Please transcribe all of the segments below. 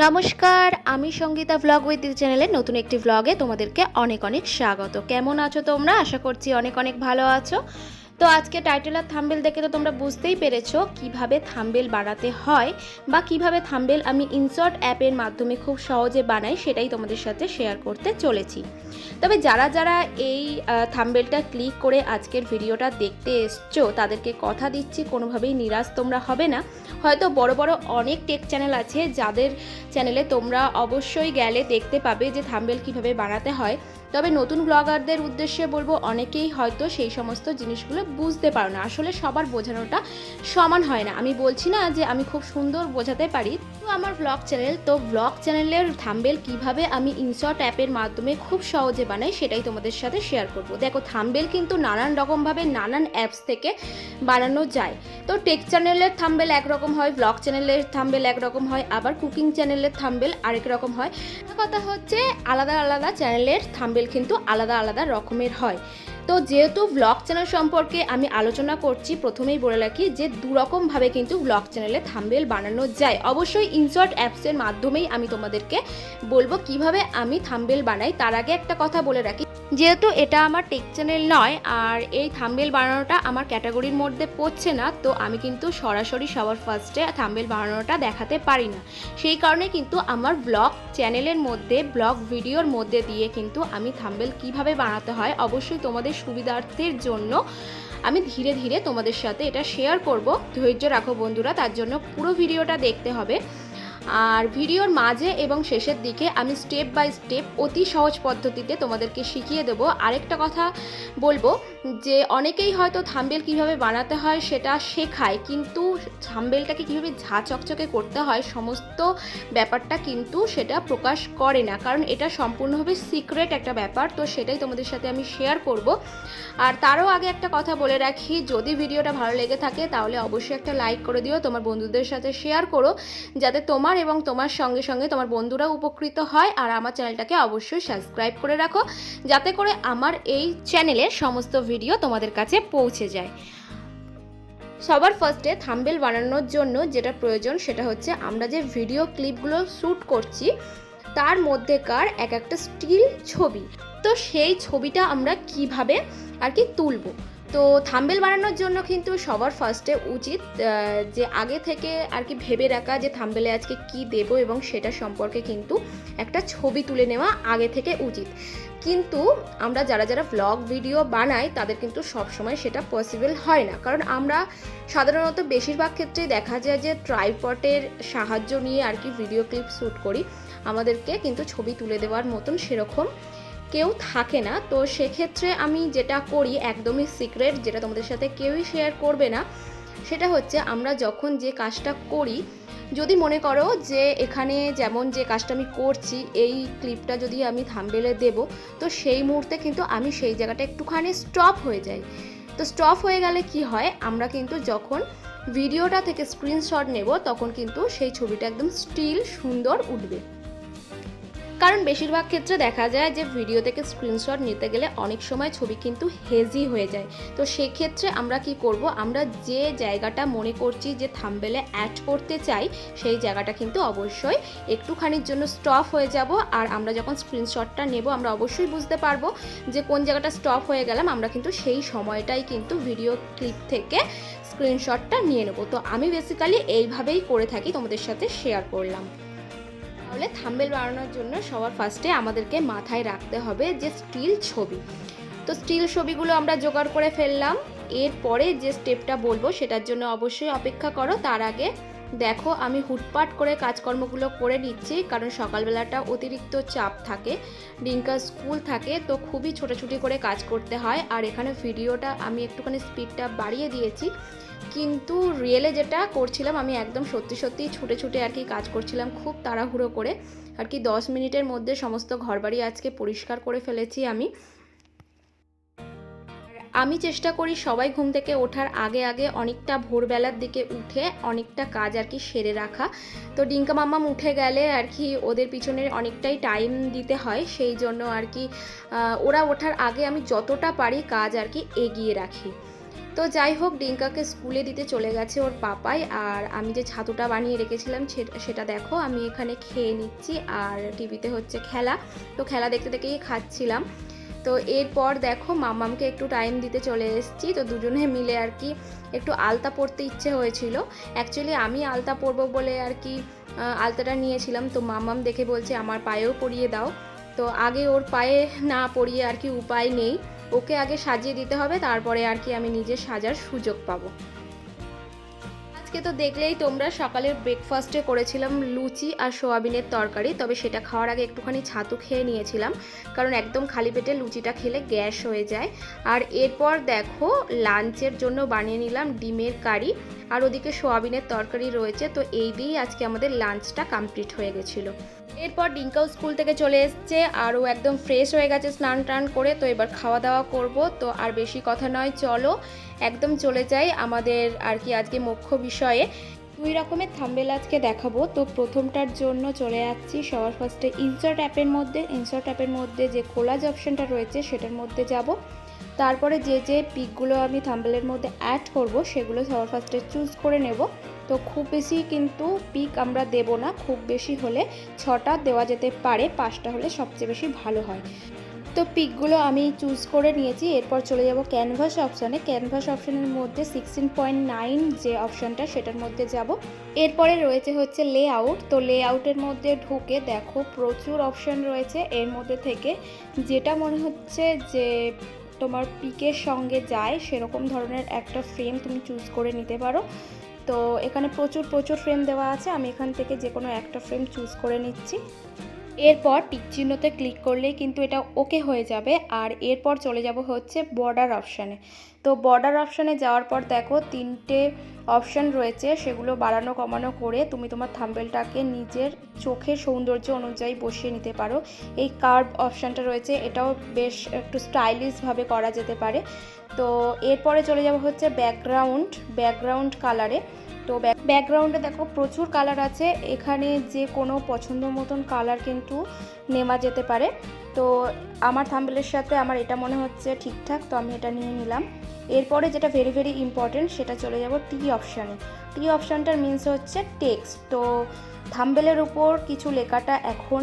নমস্কার, আমি Sangeeta vlog with দিদি চ্যানেলের নতুন একটি ভ্লগে তোমাদেরকে অনেক অনেক স্বাগত। কেমন আছো তোমরা? আশা করছি অনেক অনেক ভালো আছো। তো আজকে টাইটেল আর থাম্বনেল দেখে তো তোমরা বুঝতেই পেরেছো কিভাবে থাম্বনেল বানাতে হয় বা কিভাবে থাম্বনেল আমি ইনশর্ট অ্যাপের মাধ্যমে খুব সহজে বানাই, সেটাই তোমাদের সাথে শেয়ার করতে চলেছি। তবে যারা যারা এই থাম্বনেলটা ক্লিক করে আজকের ভিডিওটা দেখতে এসছো তাদেরকে কথা দিচ্ছি, কোনোভাবেই নিরাশ তোমরা হবে না। হয়তো বড় বড় অনেক টেক চ্যানেল আছে যাদের চ্যানেলে তোমরা অবশ্যই গেলে দেখতে পাবে যে থাম্বনেল কিভাবে বানাতে হয়। তবে নতুন ব্লগারদের উদ্দেশ্যে বলবো, অনেকেই হয়তো সেই সমস্ত জিনিসগুলো বুঝতে পারো না। আসলে সবার বোঝানোটা সমান হয় না। আমি বলছি না যে আমি খুব সুন্দর বোঝাতে পারি। তো আমার ব্লগ চ্যানেল, তো ব্লগ চ্যানেলের থাম্বনেল কিভাবে আমি ইনশর্ট অ্যাপের মাধ্যমে খুব সহজে বানাই সেটাই তোমাদের সাথে শেয়ার করব। দেখো, থাম্বনেল কিন্তু নানান রকমভাবে নানান অ্যাপস থেকে বানানো যায়। তো টেক চ্যানেলের থাম্বনেল একরকম হয়, ব্লগ চ্যানেলের থাম্বনেল একরকম হয়, আবার কুকিং চ্যানেলের থাম্বনেল আরেক রকম হয়। কথা হচ্ছে আলাদা আলাদা চ্যানেলের থাম্বনেল কিন্তু আলাদা আলাদা রকমের হয়। তো যেহেতু ব্লগ চ্যানেল সম্পর্কে আমি আলোচনা করছি, প্রথমেই বলে রাখি যে দুরকমভাবে কিন্তু ব্লগ চ্যানেলে থাম্বনেল বানানো যায়। অবশ্যই ইনশর্ট অ্যাপসের মাধ্যমেই আমি তোমাদেরকে বলবো কিভাবে আমি থাম্বনেল বানাই। তার আগে একটা কথা বলে রাখি, যেহেতু এটা আমার টেক চ্যানেল নয় আর এই থাম্বনেল বানানোটা আমার ক্যাটাগরির মধ্যে পড়ছে না, তো আমি কিন্তু সরাসরি সবার ফার্স্টে থাম্বনেল বানানোটা দেখাতে পারি না। সেই কারণে কিন্তু আমার ব্লগ চ্যানেলের মধ্যে ব্লগ ভিডিওর মধ্যে দিয়ে কিন্তু আমি থাম্বনেল কিভাবে বানাতে হয় অবশ্যই তোমাদের সুবিধার্থের জন্য আমি ধীরে ধীরে তোমাদের সাথে এটা শেয়ার করব। ধৈর্য রাখো বন্ধুরা, তার জন্য পুরো ভিডিওটা দেখতে হবে। আর ভিডিওর মাঝে এবং শেষের দিকে আমি স্টেপ বাই স্টেপ অতি সহজ পদ্ধতিতে তোমাদেরকে শিখিয়ে দেবো। আরেকটা কথা বলবো যে অনেকেই হয়তো থাম্বনেল কিভাবে বানাতে হয় সেটা শেখায়, কিন্তু থাম্বনেলটাকে কিভাবে ঝাঁ চকচকে করতে হয় সমস্ত ব্যাপারটা কিন্তু সেটা প্রকাশ করে না, কারণ এটা সম্পূর্ণভাবে সিক্রেট একটা ব্যাপার। তো সেটাই তোমাদের সাথে আমি শেয়ার করব। আর তারও আগে একটা কথা বলে রাখি, যদি ভিডিওটা ভালো লেগে থাকে তাহলে অবশ্যই একটা লাইক করে দিও, তোমার বন্ধুদের সাথে শেয়ার করো, যাতে তোমার এবং তোমার সঙ্গে সঙ্গে তোমার বন্ধুরাও উপকৃত হয়। আর আমার চ্যানেলটাকে অবশ্যই সাবস্ক্রাইব করে রাখো, যাতে করে আমার এই চ্যানেলের সমস্ত ভিডিও তোমাদের কাছে পৌঁছে যায়। সবার ফার্স্টে থাম্বনেল বানানোর জন্য যেটা প্রয়োজন সেটা হচ্ছে আমরা যে ভিডিও ক্লিপগুলো শ্যুট করছি তার মধ্যেকার এক একটা স্টিল ছবি। তো সেই ছবিটা আমরা কিভাবে আর কি তুলব। তো থাম্বনেল বানানোর জন্য কিন্তু সবার ফার্স্টে উচিত যে আগে থেকে আর কি ভেবে রাখা যে থাম্বনেলে আজকে কি দেব এবং সেটা সম্পর্কে কিন্তু একটা ছবি তুলে নেওয়া আগে থেকে উচিত। কিন্তু আমরা যারা যারা ব্লগ ভিডিও বানাই তাদের কিন্তু সবসময় সেটা পসিবল হয় না, কারণ আমরা সাধারণত বেশিরভাগ ক্ষেত্রেই দেখা যায় যে ট্রাইপডের সাহায্য নিয়ে আর কি ভিডিও ক্লিপ শ্যুট করি। আমাদেরকে কিন্তু ছবি তুলে দেওয়ার মতন সেরকম কেউ থাকে না। তো সেক্ষেত্রে আমি যেটা করি একদমই সিক্রেট, যেটা তোমাদের সাথে কেউই শেয়ার করবে না, সেটা হচ্ছে আমরা যখন যে কাজটা করি, যদি মনে করো যে এখানে যেমন যে কাজটা আমি করছি এই ক্লিপটা যদি আমি থাম্বনেলে দেব, তো সেই মুহূর্তে কিন্তু আমি সেই জায়গাটা একটুখানি স্টপ হয়ে যাই। তো স্টপ হয়ে গেলে কি হয়, আমরা কিন্তু যখন ভিডিওটা থেকে স্ক্রিনশট নেব তখন কিন্তু সেই ছবিটা একদম স্টিল সুন্দর উঠবে। কারণ বেশিরভাগ ক্ষেত্রে দেখা যায় যে ভিডিও থেকে স্ক্রিনশট নিতে গেলে অনেক সময় ছবি কিন্তু হেজি হয়ে যায়। তো সেক্ষেত্রে আমরা কি করব, আমরা যে জায়গাটা মনে করছি যে থাম্বনেলে অ্যাড করতে চাই সেই জায়গাটা কিন্তু অবশ্যই একটুখানির জন্য স্টপ হয়ে যাব। আর আমরা যখন স্ক্রিনশটটা নেব আমরা অবশ্যই বুঝতে পারবো যে কোন জায়গাটা স্টপ হয়ে গেলাম। আমরা কিন্তু সেই সময়টাই কিন্তু ভিডিও ক্লিপ থেকে স্ক্রিনশটটা নিয়ে নেব। তো আমি বেসিক্যালি এইভাবেই করে থাকি, তোমাদের সাথে শেয়ার করলাম। তাহলে থাম্বনেল বানানোর জন্য সবার ফার্স্টে আমাদেরকে মাথায় রাখতে হবে যে স্টিল ছবি। তো স্টিল ছবিগুলো আমরা জোগাড় করে ফেললাম। এরপরে যে স্টেপটা বলবো সেটার জন্য অবশ্যই অপেক্ষা করো। তার আগে দেখো আমি হুটপাট করে কাজকর্মগুলো করে নিচ্ছি, কারণ সকালবেলাটা অতিরিক্ত চাপ থাকে, ডিঙ্কার স্কুল থাকে, তো খুবই ছোটাছুটি করে কাজ করতে হয়। আর এখানে ভিডিওটা আমি একটুখানি স্পিডটা বাড়িয়ে দিয়েছি, কিন্তু রিয়েলে যেটা করছিলাম আমি একদম সত্যি সত্যি ছুটে ছুটে আর কি কাজ করছিলাম, খুব তাড়াহুড়ো করে আর কি। 10 মিনিটের মধ্যে সমস্ত ঘরবাড়ি আজকে পরিষ্কার করে ফেলেছি আমি চেষ্টা করি সবাই ঘুম থেকে ওঠার আগে আগে অনেকটা ভোরবেলার দিকে উঠে অনেকটা কাজ আর কি সেরে রাখা। তো ডিঙ্কা মাম্মাম উঠে গেলে আর কি ওদের পিছনে অনেকটাই টাইম দিতে হয়, সেই জন্য আর কি ওরা ওঠার আগে আমি যতটা পারি কাজ আর কি এগিয়ে রাখি। তো যাই হোক, ডিঙ্কাকে স্কুলে দিতে চলে গেছে ওর পাপাই, আর আমি যে ছাতুটা বানিয়ে রেখেছিলাম সেটা দেখো আমি এখানে খেয়ে নিচ্ছি, আর টিভিতে হচ্ছে খেলা, তো খেলা দেখতে দেখেই খাচ্ছিলাম। তো এরপর দেখো মাম্মামকে একটু টাইম দিতে চলে এসেছি, তো দুজনে মিলে আর কি একটু আলতা পরতে ইচ্ছে হয়েছিল। অ্যাকচুয়ালি আমি আলতা পরবো বলে আর কি আলতাটা নিয়েছিলাম, তো মাম্মাম দেখে বলছে আমার পায়েও পরিয়ে দাও। তো আগে ওর পায়ে না পরিয়ে আর কি উপায় নেই, ওকে আগে সাজিয়ে দিতে হবে, তারপরে আর কি আমি নিজে সাজার সুযোগ পাবো। আজকে তো দেখলেই তোমরা, সকালের ব্রেকফাস্টে করেছিলাম লুচি আর সোয়াবিনের তরকারি, তবে সেটা খাওয়ার আগে একটুখানি ছাতু খেয়ে নিয়েছিলাম, কারণ একদম খালি পেটে লুচিটা খেলে গ্যাস হয়ে যায়। আর এরপর দেখো লাঞ্চের জন্য বানিয়ে নিলাম ডিমের কারি, আর ওদিকে সোয়াবিনের তরকারি রয়েছে, তো এই দিয়েই আজকে আমাদের লাঞ্চটা কমপ্লিট হয়ে গেছিলো। এরপর ডিঙ্কাও স্কুল থেকে চলে এসছে, আর ও একদম ফ্রেশ হয়ে গেছে স্নান টান করে, তো এবার খাওয়া দাওয়া করব। তো আর বেশি কথা নয়, চলো একদম চলে যাই আমাদের আর কি আজকে মুখ্য বিষয়ে। 2 রকমের থাম্বনেল আজকে দেখাবো। তো প্রথমটার জন্য চলে যাচ্ছি সবার ফার্স্টে ইনসার্ট অ্যাপের মধ্যে যে কোলাজ অপশানটা রয়েছে সেটার মধ্যে যাব। তারপরে যে পিকগুলো আমি থাম্বনেলের মধ্যে অ্যাড করব সেগুলো সবার ফার্স্টে চুজ করে নেব। তো খুব বেশি কিন্তু পিক আমরা দেব না, খুব বেশি হলে 6টা দেওয়া যেতে পারে, 5টা হলে সবচেয়ে বেশি ভালো হয়। তো পিকগুলো আমি চুজ করে নিয়েছি। এরপর চলে যাব ক্যানভাস অপশানের মধ্যে 16.9 যে অপশানটা সেটার মধ্যে যাব। এরপরে রয়েছে হচ্ছে লেআউট। তো লেআউটের মধ্যে ঢুকে দেখো প্রচুর অপশান রয়েছে, এর মধ্যে থেকে যেটা মনে হচ্ছে যে তোমার পিকের সঙ্গে যায় সেরকম ধরনের একটা ফ্রেম তুমি চুজ করে নিতে পারো। তো এখানে প্রচুর ফ্রেম দেওয়া আছে, আমি এখান থেকে যে কোনো একটা ফ্রেম চুজ করে নিচ্ছি। এরপর টিক চিহ্নতে ক্লিক করলেই কিন্তু এটা ওকে হয়ে যাবে। আর এরপর চলে যাব হচ্ছে বর্ডার অপশানে। তো বর্ডার অপশানে যাওয়ার পর দেখো 3টে অপশান রয়েছে, সেগুলো বাড়ানো কমানো করে তুমি তোমার থাম্বনেলটাকে নিজের চোখের সৌন্দর্য অনুযায়ী বসিয়ে নিতে পারো। এই কার্ভ অপশানটা রয়েছে, এটাও বেশ একটু স্টাইলিশভাবে করা যেতে পারে। তো এরপরে চলে যাব হচ্ছে ব্যাকগ্রাউন্ড কালারে। তো ব্যাকগ্রাউন্ডে দেখো প্রচুর কালার আছে, এখানে যে কোনো পছন্দ মতন কালার কিন্তু নেওয়া যেতে পারে। তো আমার থাম্বনেলের সাথে আমার এটা মনে হচ্ছে ঠিকঠাক, তো আমি এটা নিয়ে নিলাম। এরপরে যেটা ভেরি ইম্পর্টেন্ট, সেটা চলে যাব টি অপশানটার মিনস হচ্ছে টেক্সট। তো থাম্বনেলের উপর কিছু লেখাটা এখন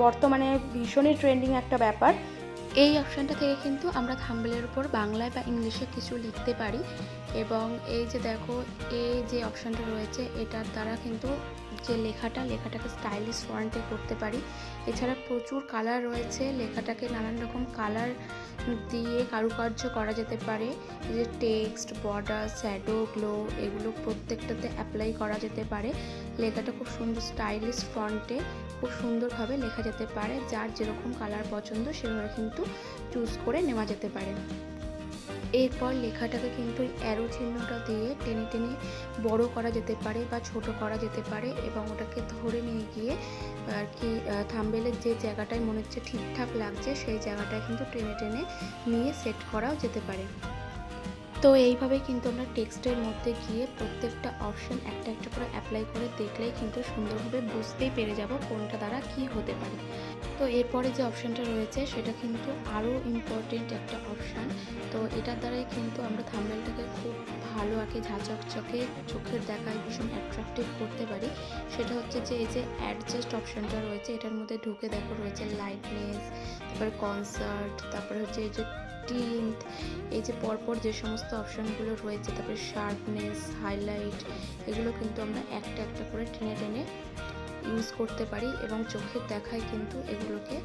বর্তমানে ভীষণই ট্রেন্ডিং একটা ব্যাপার। এই অপশানটা থেকে কিন্তু আমরা থাম্বনেলের উপর বাংলায় বা ইংলিশে কিছু লিখতে পারি, এবং এই যে দেখো এই যে অপশানটা রয়েছে এটার দ্বারা কিন্তু যে লেখাটাকে স্টাইলিশ ফন্টে করতে পারি। এছাড়া প্রচুর কালার রয়েছে, লেখাটাকে নানান রকম কালার দিয়ে কারুকার্য করা যেতে পারে। এই যে টেক্সট, বর্ডার, শ্যাডো, গ্লো, এগুলো প্রত্যেকটাতে অ্যাপ্লাই করা যেতে পারে। লেখাটা খুব সুন্দর স্টাইলিশ ফন্টে খুব সুন্দরভাবে লেখা যেতে পারে, যার যেরকম কালার পছন্দ সেভাবে কিন্তু চুজ করে নেওয়া যেতে পারে। এরপর লেখাটাকে কিন্তু অ্যারো চিহ্নটা দিয়ে টেনে বড় করা যেতে পারে বা ছোট করা যেতে পারে, এবং ওটাকে ধরে নিয়ে গিয়ে আর কি থাম্বনেলের যে জায়গাটায় মনে হচ্ছে ঠিকঠাক লাগছে সেই জায়গাটায় কিন্তু টেনে নিয়ে সেট করাও যেতে পারে। তো এইভাবে কিন্তু আমরা টেক্সটের মধ্যে গিয়ে প্রত্যেকটা অপশান একটা করে অ্যাপ্লাই করে দেখলেই কিন্তু সুন্দরভাবে বুঝতেই পেরে যাব কোনটা দ্বারা কি হতে পারে। তো এরপরে যে অপশানটা রয়েছে সেটা কিন্তু আরও ইম্পর্টেন্ট একটা অপশান। তো এটার দ্বারাই কিন্তু আমরা থাম্বনেলটাকে খুব ভালো আর কি ঝাঁচকচকে চোখের দেখায় ভীষণ অ্যাট্রাকটিভ করতে পারি। সেটা হচ্ছে যে এই যে অ্যাডজাস্ট অপশানটা রয়েছে এটার মধ্যে ঢুকে দেখো রয়েছে লাইটনেস, তারপরে কনসার্ট, তারপরে হচ্ছে এই যে টিন্ট, এই যে পরপর যে সমস্ত অপশানগুলো রয়েছে, তারপরে শার্পনেস, হাইলাইট, এগুলো কিন্তু আমরা একটা করে টেনে ইউজ করতে পারি, এবং চোখের দেখায় কিন্তু এগুলোকে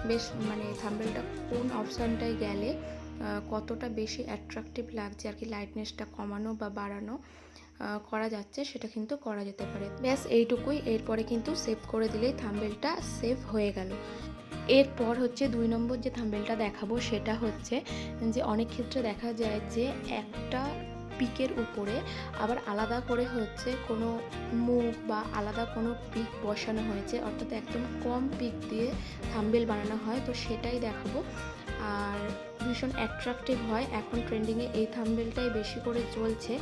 বেশ মানে থাম্বনেলটা কোন অপশানটায় গেলে কতটা বেশি অ্যাট্রাকটিভ লাগছে আর কি, লাইটনেসটা কমানো বা বাড়ানো করা যাচ্ছে সেটা কিন্তু করা যেতে পারে। ব্যাস এইটুকুই। এরপরে কিন্তু সেভ করে দিলেই থাম্বনেলটা সেভ হয়ে গেল। এরপর হচ্ছে 2 নম্বর যে থাম্বনেলটা দেখাবো সেটা হচ্ছে যে অনেক ক্ষেত্রে দেখা যায় যে একটা পিকের উপরে আবার আলাদা করে হচ্ছে কোনো মুখ বা আলাদা কোনো পিক বসানো হয়েছে, অর্থাৎ একদম কম পিক দিয়ে থাম্বনেল বানানো হয়, তো সেটাই দেখাবো। আর ভীষণ অ্যাট্রাকটিভ হয়, এখন ট্রেন্ডিংয়ে এই থাম্বনেলটাই বেশি করে চলছে।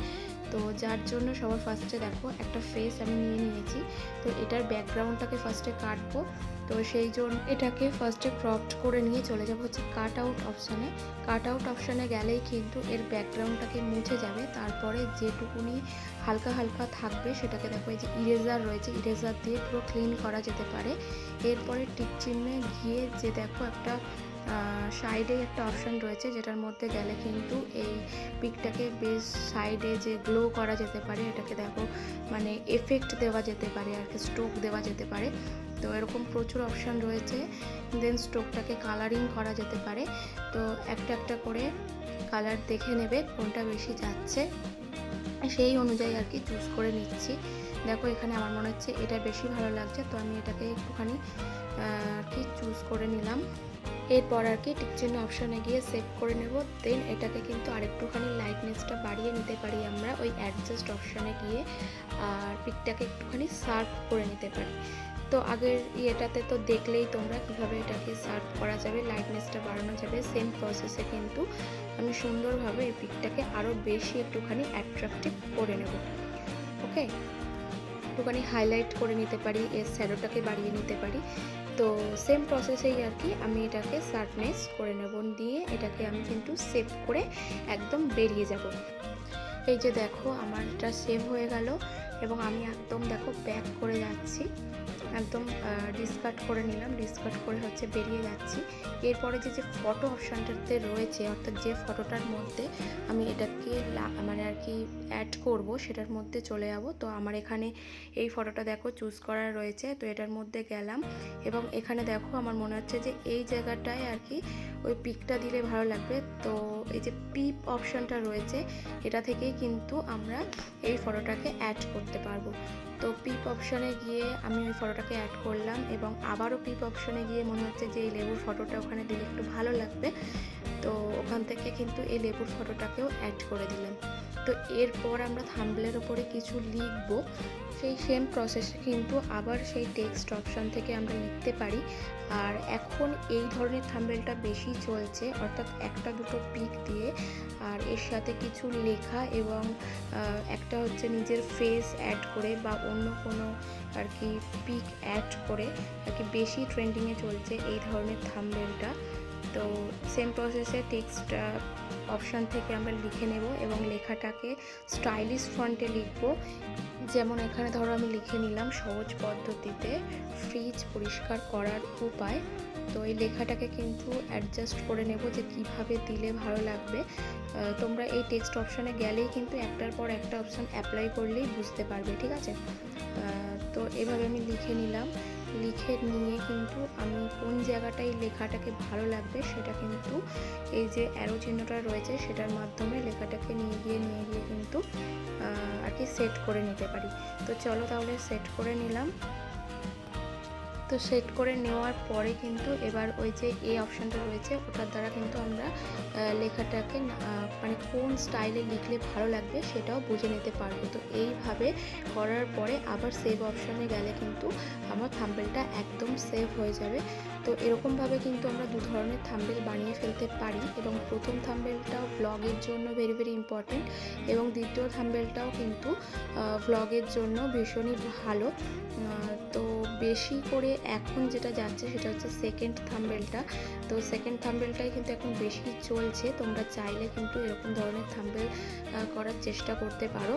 তো যার জন্য সবার ফার্স্টে দেখো একটা ফেস আমি নিয়েছি। তো এটার ব্যাকগ্রাউন্ডটাকে ফার্স্টে কাটবো। তো সেই জন্য এটাকে ফার্স্টে ক্রপড করে নিয়ে চলে যাবো হচ্ছে কাট আউট অপশানে। কাট আউট অপশানে গেলেই কিন্তু এর ব্যাকগ্রাউন্ডটাকে মুছে যাবে। তারপরে যেটুকুনি হালকা হালকা থাকবে সেটাকে দেখো এই যে ইরেজার রয়েছে, ইরেজার দিয়ে পুরো ক্লিন করা যেতে পারে। এরপরে টিক চিহ্নে গিয়ে যে দেখো একটা সাইডে একটা অপশান রয়েছে, যেটার মধ্যে গেলে কিন্তু এই পিকটাকে বেশ সাইডে যে গ্লো করা যেতে পারে, এটাকে দেখো মানে এফেক্ট দেওয়া যেতে পারে আর কি, স্ট্রোক দেওয়া যেতে পারে। তো এরকম প্রচুর অপশান রয়েছে। দেন স্ট্রোকটাকে কালারিং করা যেতে পারে। তো একটা একটা করে কালার দেখে নেবে কোনটা বেশি যাচ্ছে, সেই অনুযায়ী আর কি চুজ করে নিচ্ছি। দেখো এখানে আমার মনে হচ্ছে এটা বেশি ভালো লাগছে, তো আমি এটাকে একটুখানি আর কি চুজ করে নিলাম। এরপর আর কি টিক চিহ্ন অপশানে গিয়ে সেভ করে নেব। দেন এটাকে কিন্তু আরেকটুখানি লাইটনেসটা বাড়িয়ে নিতে পারি আমরা ওই অ্যাডজাস্ট অপশানে গিয়ে, আর পিকটাকে একটুখানি শার্প করে নিতে পারি। তো আগের ইয়েটাতে তো দেখলেই তোমরা কীভাবে এটাকে শার্প করা যাবে, লাইটনেসটা বাড়ানো যাবে। সেম প্রসেসে কিন্তু আমি সুন্দরভাবে এই পিকটাকে আরও বেশি একটুখানি অ্যাট্রাকটিভ করে নেব। ওকে, একটুখানি হাইলাইট করে নিতে পারি, এর শ্যাডোটাকে বাড়িয়ে নিতে পারি। তো সেম প্রসেসেই আর কি আমি এটাকে শার্পনেস করে নেব, দিয়ে এটাকে আমি কিন্তু সেভ করে একদম বেরিয়ে যাব। এই যে দেখো আমার এটা সেভ হয়ে গেল এবং আমি একদম দেখো ব্যাক করে যাচ্ছি, একদম ডিসকার্ড করে নিলাম, ডিসকার্ড করে হচ্ছে বেরিয়ে যাচ্ছি। এরপরে যে ফটো অপশানটাতে রয়েছে, অর্থাৎ যে ফটোটার মধ্যে আমি এটাকে মানে আর কি অ্যাড করব, সেটার মধ্যে চলে যাব। তো আমার এখানে এই ফটোটা দেখো চুজ করা রয়েছে, তো এটার মধ্যে গেলাম এবং এখানে দেখো আমার মনে হচ্ছে যে এই জায়গাটায় আর কি ওই পিকটা দিলে ভালো লাগবে। তো এই যে পিপ অপশানটা রয়েছে, এটা থেকেই কিন্তু আমরা এই ফটোটাকে অ্যাড করতে পারবো। তো পিপ অপশানে গিয়ে আমি ওই ফটোটাকে অ্যাড করলাম এবং আবারও পিপ অপশানে গিয়ে মনে হচ্ছে যে এই লেবুর ফটোটা ওখানে দিলে একটু ভালো লাগবে। তো ওখান থেকে কিন্তু এই লেবুর ফটোটাকেও অ্যাড করে দিলাম। তো এরপর আমরা থাম্বনেলের ওপরে কিছু লিখবো, সেই সেম প্রসেসে কিন্তু আবার সেই টেক্সট অপশান থেকে আমরা লিখতে পারি। আর এখন এই ধরনের থাম্বনেলটা বেশি চলছে, অর্থাৎ একটা দুটো পিক দিয়ে আর এর সাথে কিছু লেখা এবং একটা হচ্ছে নিজের ফেস অ্যাড করে বা অন্য কোনো আর কি পিক অ্যাড করে আর কি বেশি ট্রেন্ডিংয়ে চলছে এই ধরনের থাম্বনেলটা। তো সেম প্রসেসে টেক্সট অপশান থেকে আমরা লিখে নেব এবং লেখাটাকে স্টাইলিশ ফন্টে লিখব। যেমন এখানে ধরো আমি লিখে নিলাম সহজ পদ্ধতিতে ফ্রিজ পরিষ্কার করার উপায়। তো এই লেখাটাকে কিন্তু অ্যাডজাস্ট করে নেব যে কিভাবে দিলে ভালো লাগবে। তোমরা এই টেক্সট অপশানে গেলেই কিন্তু একটার পর একটা অপশান অ্যাপ্লাই করলেই বুঝতে পারবে, ঠিক আছে। তো এভাবে আমি লিখে নিলাম, লিখে নিয়ে কিন্তু আমি কোন জায়গাটায় লেখাটাকে ভালো লাগবে সেটা কিন্তু এই যে অ্যারো চিহ্নটা রয়েছে সেটার মাধ্যমে লেখাটাকে নিয়ে গিয়ে কিন্তু আর কি সেট করে নিতে পারি। তো চলো তাহলে সেট করে নিলাম। তো সেট করে নেওয়ার পরে কিন্তু এবার ওই যে এই অপশানটা রয়েছে ওটার দ্বারা কিন্তু আমরা লেখাটাকে মানে কোন স্টাইলে লিখলে ভালো লাগবে সেটাও বুঝে নিতে পারবো। তো এইভাবে করার পরে আবার সেভ অপশানে গেলে কিন্তু আমার থাম্বনেলটা একদম সেভ হয়ে যাবে। তো এরকমভাবে কিন্তু আমরা দু ধরনের থাম্বনেল বানিয়ে ফেলতে পারি এবং প্রথম থাম্বনেলটাও ব্লগের জন্য ভেরি ভেরি ইম্পর্টেন্ট এবং দ্বিতীয় থাম্বনেলটাও কিন্তু ব্লগের জন্য ভীষণই ভালো। তো বেশি করে এখন যেটা যাচ্ছে সেটা হচ্ছে সেকেন্ড থাম্বনেলটা। তো সেকেন্ড থাম্বনেলটাই কিন্তু এখন বেশি চলছে, তোমরা চাইলে কিন্তু এরকম ধরনের থাম্বনেল করার চেষ্টা করতে পারো।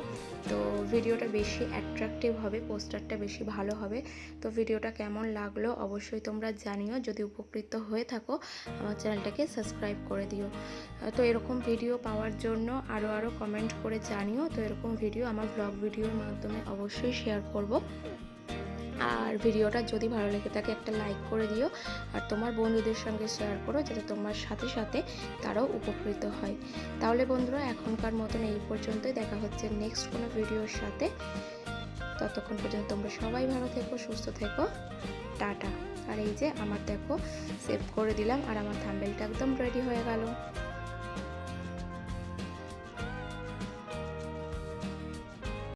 তো ভিডিওটা বেশি অ্যাট্রাকটিভ হবে, পোস্টারটা বেশি ভালো হবে। তো ভিডিওটা কেমন লাগলো অবশ্যই তোমরা জানিও, যদি উপকৃত হয়ে থাকো আমার চ্যানেলটাকে সাবস্ক্রাইব করে দিও। তো এরকম ভিডিও পাওয়ার জন্য আরও কমেন্ট করে জানিও। তো এরকম ভিডিও আমার ব্লগ ভিডিওর মাধ্যমে অবশ্যই শেয়ার করব। আর ভিডিওটা যদি ভালো লেগে থাকে একটা লাইক করে দিও আর তোমার বন্ধুদের সঙ্গে শেয়ার করো, যাতে তোমার সাথে সাথে তারাও উপকৃত হয়। তাহলে বন্ধুরা এখনকার মতন এই পর্যন্তই, দেখা হচ্ছে নেক্সট কোনো ভিডিওর সাথে। ততক্ষণ পর্যন্ত তোমরা সবাই ভালো থেকো, সুস্থ থেকো, টাটা। আর এই যে আমার দেখো সেভ করে দিলাম আর আমার থাম্বনেলটা একদম রেডি হয়ে গেল।